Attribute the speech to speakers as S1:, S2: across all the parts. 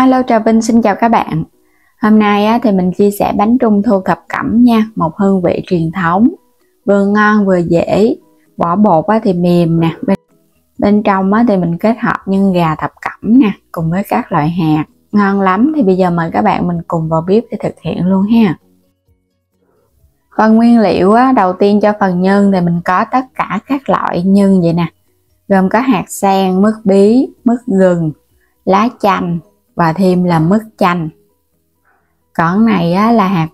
S1: Alo, Trà Vinh xin chào các bạn. Hôm nay thì mình chia sẻ bánh trung thu thập cẩm nha, một hương vị truyền thống, vừa ngon vừa dễ. Vỏ bột thì mềm nè, bên trong thì mình kết hợp nhân gà thập cẩm nè, cùng với các loại hạt, ngon lắm. Thì bây giờ mời các bạn mình cùng vào bếp để thực hiện luôn ha. Phần nguyên liệu đầu tiên cho phần nhân thì mình có tất cả các loại nhân vậy nè, gồm có hạt sen, mứt bí, mứt gừng, lá chanh và thêm là mứt chanh. Còn này là hạt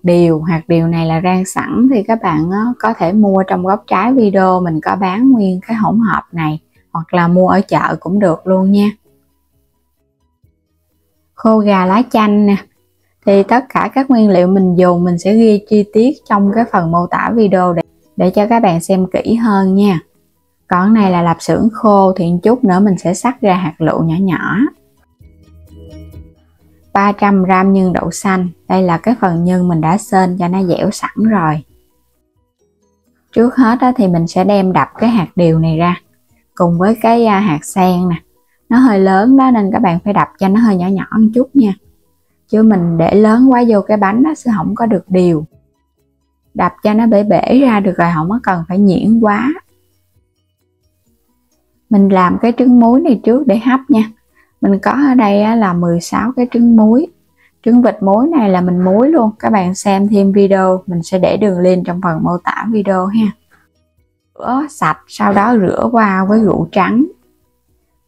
S1: điều này là rang sẵn, thì các bạn có thể mua trong góc trái video, mình có bán nguyên cái hỗn hợp này, hoặc là mua ở chợ cũng được luôn nha. Khô gà lá chanh nè, thì tất cả các nguyên liệu mình dùng mình sẽ ghi chi tiết trong cái phần mô tả video để cho các bạn xem kỹ hơn nha. Còn này là lạp xưởng khô, thì chút nữa mình sẽ xắt ra hạt lựu nhỏ nhỏ. 300g nhân đậu xanh, đây là cái phần nhân mình đã xên cho nó dẻo sẵn rồi. Trước hết thì mình sẽ đem đập cái hạt điều này ra cùng với cái hạt sen nè, nó hơi lớn đó nên các bạn phải đập cho nó hơi nhỏ nhỏ một chút nha, chứ mình để lớn quá vô cái bánh nó sẽ không có được đều. Đập cho nó bể bể ra được rồi, không có cần phải nhuyễn quá. Mình làm cái trứng muối này trước để hấp nha. Mình có ở đây là 16 cái trứng muối. Trứng vịt muối này là mình muối luôn, các bạn xem thêm video, mình sẽ để đường link trong phần mô tả video ha. Rửa sạch, sau đó rửa qua với rượu trắng.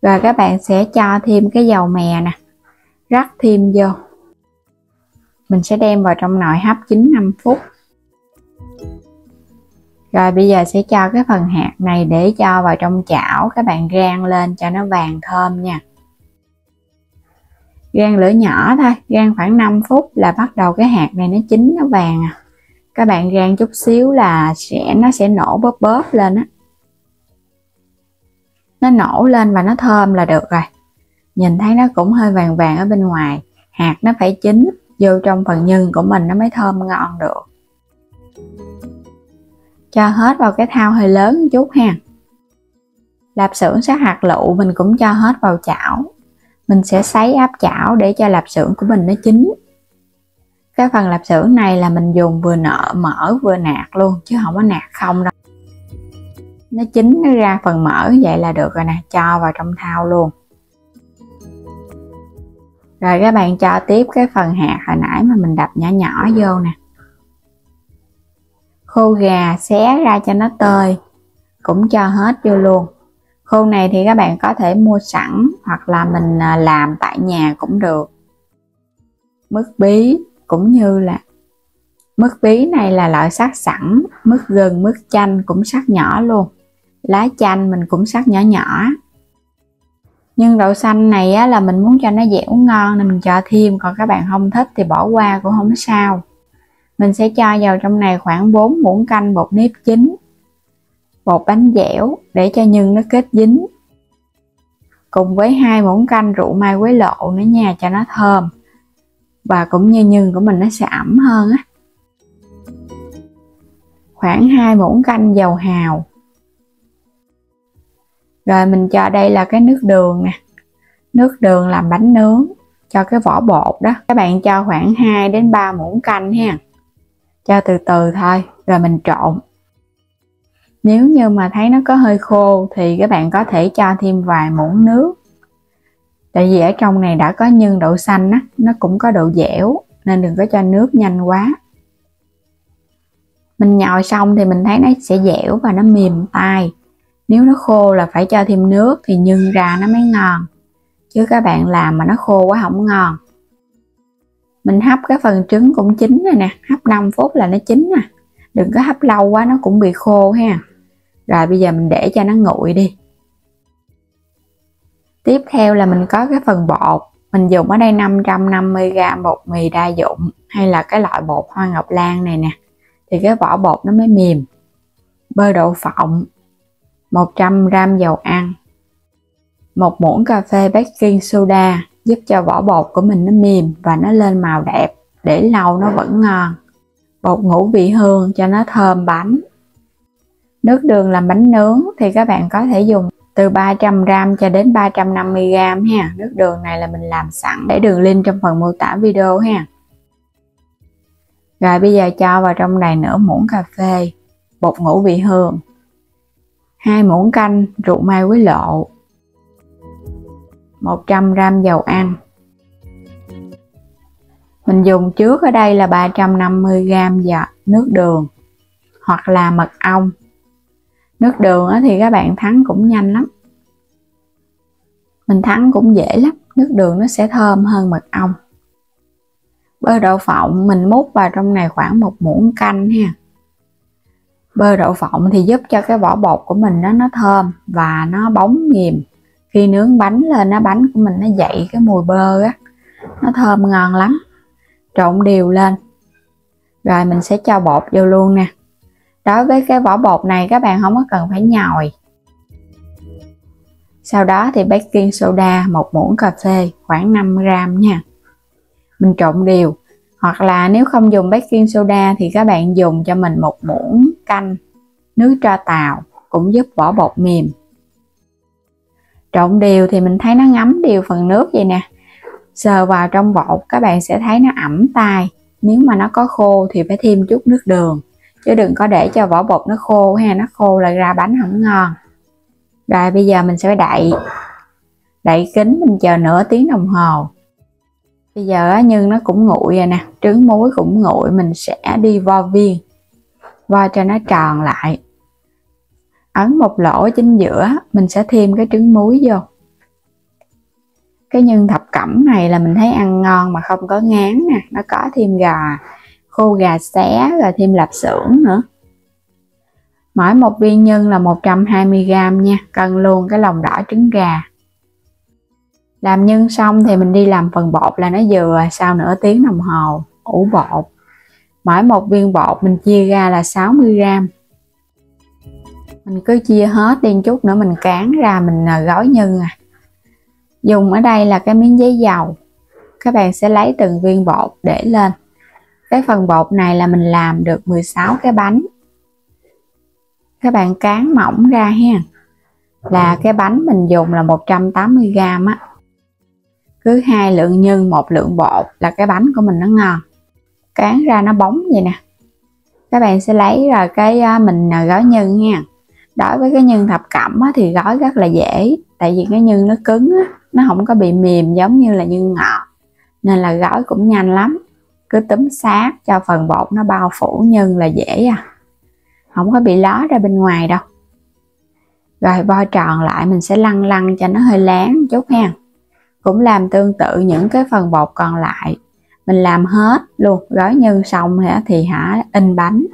S1: Rồi các bạn sẽ cho thêm cái dầu mè nè, rắc thêm vô. Mình sẽ đem vào trong nồi hấp 9-5 phút. Rồi bây giờ sẽ cho cái phần hạt này để cho vào trong chảo, các bạn rang lên cho nó vàng thơm nha. Rang lửa nhỏ thôi, rang khoảng 5 phút là bắt đầu cái hạt này nó chín, nó vàng à. Các bạn rang chút xíu là nó sẽ nổ bóp bóp lên á. Nó nổ lên và nó thơm là được rồi. Nhìn thấy nó cũng hơi vàng vàng ở bên ngoài, hạt nó phải chín vô trong phần nhân của mình nó mới thơm ngon được. Cho hết vào cái thau hơi lớn một chút ha. Lạp xưởng sát hạt lựu mình cũng cho hết vào chảo. Mình sẽ sấy áp chảo để cho lạp xưởng của mình nó chín. Cái phần lạp xưởng này là mình dùng vừa mỡ vừa nạc luôn, chứ không có nạc không đâu. Nó chín nó ra phần mỡ vậy là được rồi nè, cho vào trong thau luôn. Rồi các bạn cho tiếp cái phần hạt hồi nãy mà mình đập nhỏ nhỏ vô nè. Khô gà xé ra cho nó tơi, cũng cho hết vô luôn. Khô này thì các bạn có thể mua sẵn hoặc là mình làm tại nhà cũng được. Mứt bí cũng như là mứt bí này là loại sắc sẵn, mứt gừng, mứt chanh cũng sắc nhỏ luôn. Lá chanh mình cũng sắc nhỏ nhỏ. Nhưng đậu xanh này là mình muốn cho nó dẻo ngon nên mình cho thêm, còn các bạn không thích thì bỏ qua cũng không sao. Mình sẽ cho vào trong này khoảng 4 muỗng canh bột nếp chín, bột bánh dẻo để cho nhân nó kết dính, cùng với 2 muỗng canh rượu mai quế lộ nữa nha, cho nó thơm và cũng như nhân của mình nó sẽ ẩm hơn á. Khoảng 2 muỗng canh dầu hào. Rồi mình cho đây là cái nước đường nè, nước đường làm bánh nướng cho cái vỏ bột đó. Các bạn cho khoảng 2 đến 3 muỗng canh ha, cho từ từ thôi rồi mình trộn. Nếu như mà thấy nó có hơi khô thì các bạn có thể cho thêm vài muỗng nước. Tại vì ở trong này đã có nhân đậu xanh á, nó cũng có độ dẻo nên đừng có cho nước nhanh quá. Mình nhồi xong thì mình thấy nó sẽ dẻo và nó mềm tay. Nếu nó khô là phải cho thêm nước thì nhân ra nó mới ngon. Chứ các bạn làm mà nó khô quá không ngon. Mình hấp cái phần trứng cũng chín rồi nè, hấp 5 phút là nó chín nè. Đừng có hấp lâu quá nó cũng bị khô ha. Rồi bây giờ mình để cho nó nguội đi. Tiếp theo là mình có cái phần bột. Mình dùng ở đây 550g bột mì đa dụng hay là cái loại bột hoa ngọc lan này nè. Thì cái vỏ bột nó mới mềm. Bơ đậu phộng, 100g dầu ăn, 1 muỗng cà phê baking soda giúp cho vỏ bột của mình nó mềm và nó lên màu đẹp, để lâu nó vẫn ngon. Bột ngũ vị hương cho nó thơm bánh. Nước đường làm bánh nướng thì các bạn có thể dùng từ 300g cho đến 350g ha. Nước đường này là mình làm sẵn, để đường link trong phần mô tả video ha. Rồi bây giờ cho vào trong này nửa muỗng cà phê bột ngũ vị hương, 2 muỗng canh rượu mai quế lộ, 100g dầu ăn. Mình dùng trước ở đây là 350g nước đường hoặc là mật ong. Nước đường thì các bạn thắng cũng nhanh lắm, mình thắng cũng dễ lắm, nước đường nó sẽ thơm hơn mật ong. Bơ đậu phộng mình múc vào trong này khoảng 1 muỗng canh ha. Bơ đậu phộng thì giúp cho cái vỏ bột của mình nó thơm và nó bóng mềm. Khi nướng bánh lên bánh của mình nó dậy cái mùi bơ á, nó thơm ngon lắm. Trộn đều lên. Rồi mình sẽ cho bột vô luôn nè. Đối với cái vỏ bột này các bạn không có cần phải nhồi. Sau đó thì baking soda 1 muỗng cà phê khoảng 5g nha. Mình trộn đều. Hoặc là nếu không dùng baking soda thì các bạn dùng cho mình 1 muỗng canh nước tro tàu, cũng giúp vỏ bột mềm. Trộn đều thì mình thấy nó ngấm đều phần nước vậy nè. Sờ vào trong bột các bạn sẽ thấy nó ẩm tay. Nếu mà nó có khô thì phải thêm chút nước đường, chứ đừng có để cho vỏ bột nó khô ha, nó khô là ra bánh không ngon. Rồi bây giờ mình sẽ đậy kín, mình chờ nửa tiếng đồng hồ. Bây giờ nhân nó cũng nguội rồi nè, trứng muối cũng nguội, mình sẽ đi vo viên, vo cho nó tròn lại. Ấn một lỗ chính giữa, mình sẽ thêm cái trứng muối vô. Cái nhân thập cẩm này là mình thấy ăn ngon mà không có ngán nè, nó có thêm khô gà xé, rồi thêm lạp xưởng nữa. Mỗi một viên nhân là 120g nha, cân luôn cái lòng đỏ trứng gà. Làm nhân xong thì mình đi làm phần bột là nó vừa, sau nửa tiếng đồng hồ ủ bột. Mỗi một viên bột mình chia ra là 60g. Mình cứ chia hết đi chút nữa mình cán ra mình gói nhân à. Dùng ở đây là cái miếng giấy dầu. Các bạn sẽ lấy từng viên bột để lên. Cái phần bột này là mình làm được 16 cái bánh. Các bạn cán mỏng ra ha. Là cái bánh mình dùng là 180g á. Cứ 2 lượng nhân 1 lượng bột là cái bánh của mình nó ngon. Cán ra nó bóng vậy nè. Các bạn sẽ lấy rồi cái mình gói nhân nha. Đối với cái nhân thập cẩm thì gói rất là dễ. Tại vì cái nhân nó cứng á, nó không có bị mềm giống như là nhân ngọt, nên là gói cũng nhanh lắm. Cứ túm sát cho phần bột nó bao phủ nhân là dễ à, không có bị ló ra bên ngoài đâu. Rồi vo tròn lại, mình sẽ lăn cho nó hơi láng chút ha. Cũng làm tương tự những cái phần bột còn lại, mình làm hết luôn. Gói nhân xong thì in bánh.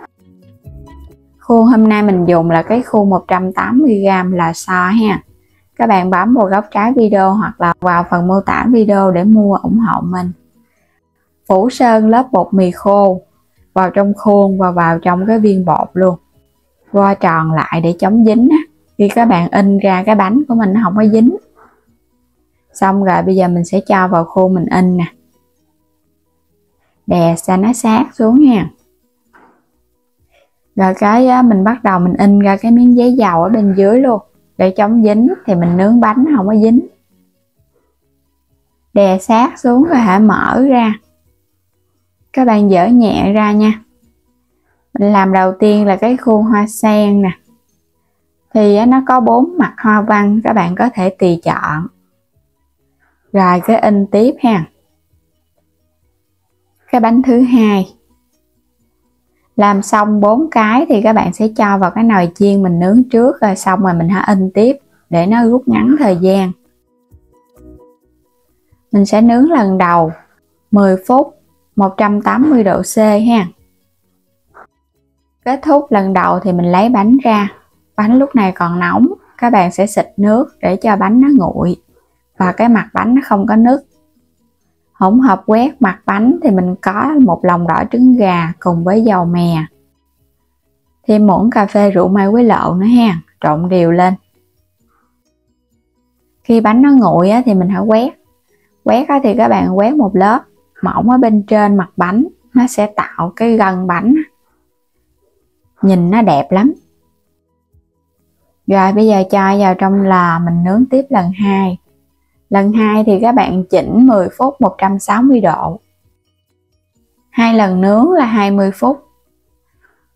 S1: Khuôn hôm nay mình dùng là cái khuôn 180g là so ha. Các bạn bấm vào góc trái video hoặc là vào phần mô tả video để mua ủng hộ mình. Phủ sơn lớp bột mì khô vào trong khuôn và vào trong cái viên bột luôn. Vo tròn lại để chống dính á. Khi các bạn in ra cái bánh của mình nó không có dính. Xong rồi bây giờ mình sẽ cho vào khuôn mình in nè. Đè cho nó sát xuống nha. Rồi mình bắt đầu mình in ra cái miếng giấy dầu ở bên dưới luôn. Để chống dính thì mình nướng bánh không có dính. Đè sát xuống rồi hãy mở ra. Các bạn dỡ nhẹ ra nha. Mình làm đầu tiên là cái khuôn hoa sen nè. Thì nó có 4 mặt hoa văn, các bạn có thể tùy chọn. Rồi cái in tiếp ha. Cái bánh thứ hai. Làm xong 4 cái thì các bạn sẽ cho vào cái nồi chiên mình nướng trước, rồi xong rồi mình hãy in tiếp để nó rút ngắn thời gian. Mình sẽ nướng lần đầu 10 phút 180 độ C ha. Kết thúc lần đầu thì mình lấy bánh ra. Bánh lúc này còn nóng, các bạn sẽ xịt nước để cho bánh nó nguội và cái mặt bánh nó không có nứt. Hỗn hợp quét mặt bánh thì mình có một lòng đỏ trứng gà cùng với dầu mè. Thêm muỗng cà phê rượu mai quế lộ nữa ha, trộn đều lên. Khi bánh nó nguội thì mình hãy quét. Quét thì các bạn quét một lớp mỏng ở bên trên mặt bánh, nó sẽ tạo cái gân bánh. Nhìn nó đẹp lắm. Rồi bây giờ cho vào trong lò mình nướng tiếp lần 2. Lần 2 thì các bạn chỉnh 10 phút 160 độ. 2 lần nướng là 20 phút.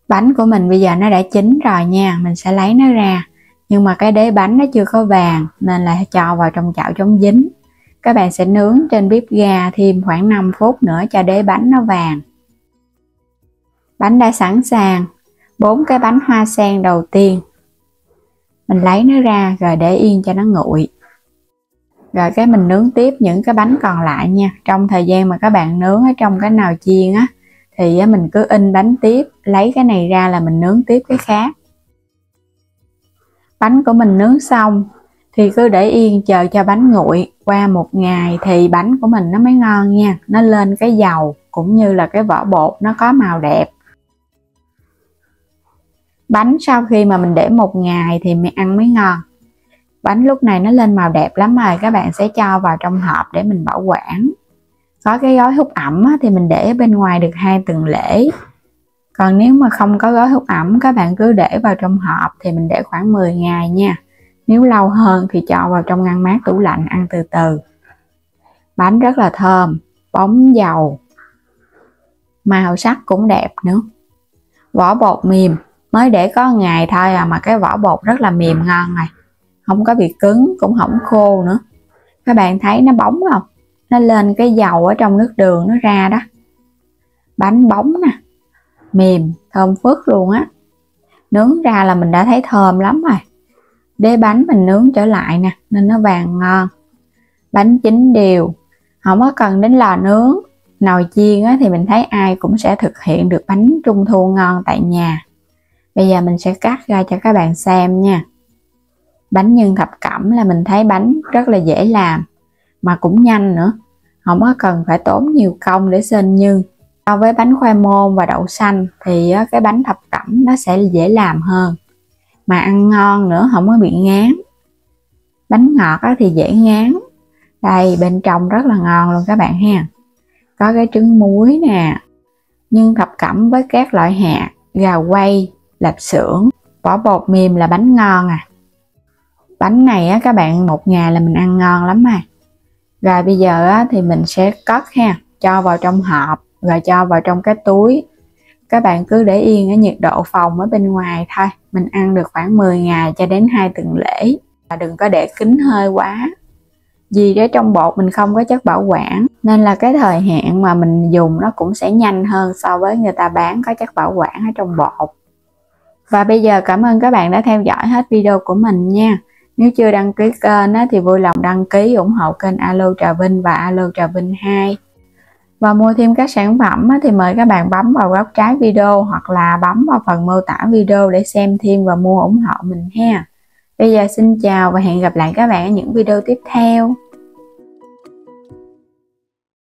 S1: Bánh của mình bây giờ nó đã chín rồi nha, mình sẽ lấy nó ra. Nhưng mà cái đế bánh nó chưa có vàng nên là cho vào trong chảo chống dính. Các bạn sẽ nướng trên bếp ga thêm khoảng 5 phút nữa cho đế bánh nó vàng. Bánh đã sẵn sàng. 4 cái bánh hoa sen đầu tiên mình lấy nó ra rồi để yên cho nó nguội. Rồi cái mình nướng tiếp những cái bánh còn lại nha. Trong thời gian mà các bạn nướng ở trong cái nồi chiên á thì mình cứ in bánh tiếp, lấy cái này ra là mình nướng tiếp cái khác. Bánh của mình nướng xong thì cứ để yên chờ cho bánh nguội. Qua 1 ngày thì bánh của mình nó mới ngon nha. Nó lên cái dầu cũng như là cái vỏ bột nó có màu đẹp. Bánh sau khi mà mình để 1 ngày thì mình ăn mới ngon. Bánh lúc này nó lên màu đẹp lắm rồi, các bạn sẽ cho vào trong hộp để mình bảo quản. Có cái gói hút ẩm thì mình để bên ngoài được 2 tuần lễ. Còn nếu mà không có gói hút ẩm, các bạn cứ để vào trong hộp thì mình để khoảng 10 ngày nha. Nếu lâu hơn thì cho vào trong ngăn mát tủ lạnh ăn từ từ. Bánh rất là thơm, bóng dầu, màu sắc cũng đẹp nữa. Vỏ bột mềm, mới để có ngày thôi mà cái vỏ bột rất là mềm ngon này. Không có bị cứng, cũng không khô nữa. Các bạn thấy nó bóng không? Nó lên cái dầu ở trong nước đường nó ra đó. Bánh bóng nè, mềm, thơm phức luôn á. Nướng ra là mình đã thấy thơm lắm rồi. Đế bánh mình nướng trở lại nè, nên nó vàng ngon. Bánh chín đều, không có cần đến lò nướng. Nồi chiên á, thì mình thấy ai cũng sẽ thực hiện được bánh trung thu ngon tại nhà. Bây giờ mình sẽ cắt ra cho các bạn xem nha. Bánh nhân thập cẩm là mình thấy bánh rất là dễ làm, mà cũng nhanh nữa. Không có cần phải tốn nhiều công để xên nhân. So với bánh khoai môn và đậu xanh thì cái bánh thập cẩm nó sẽ dễ làm hơn. Mà ăn ngon nữa, không có bị ngán. Bánh ngọt thì dễ ngán. Đây, bên trong rất là ngon luôn các bạn ha. Có cái trứng muối nè, nhân thập cẩm với các loại hạt, gà quay, lạp xưởng, vỏ bột mềm là bánh ngon à. Bánh này các bạn 1 ngày là mình ăn ngon lắm mà. Rồi bây giờ thì mình sẽ cất ha, cho vào trong hộp rồi cho vào trong cái túi. Các bạn cứ để yên ở nhiệt độ phòng ở bên ngoài thôi. Mình ăn được khoảng 10 ngày cho đến 2 tuần lễ. Và đừng có để kín hơi quá. Vì ở trong bột mình không có chất bảo quản, nên là cái thời hạn mà mình dùng nó cũng sẽ nhanh hơn so với người ta bán có chất bảo quản ở trong bột. Và bây giờ cảm ơn các bạn đã theo dõi hết video của mình nha. Nếu chưa đăng ký kênh thì vui lòng đăng ký ủng hộ kênh Alo Trà Vinh và Alo Trà Vinh 2. Và mua thêm các sản phẩm thì mời các bạn bấm vào góc trái video hoặc là bấm vào phần mô tả video để xem thêm và mua ủng hộ mình ha. Bây giờ xin chào và hẹn gặp lại các bạn ở những video tiếp theo.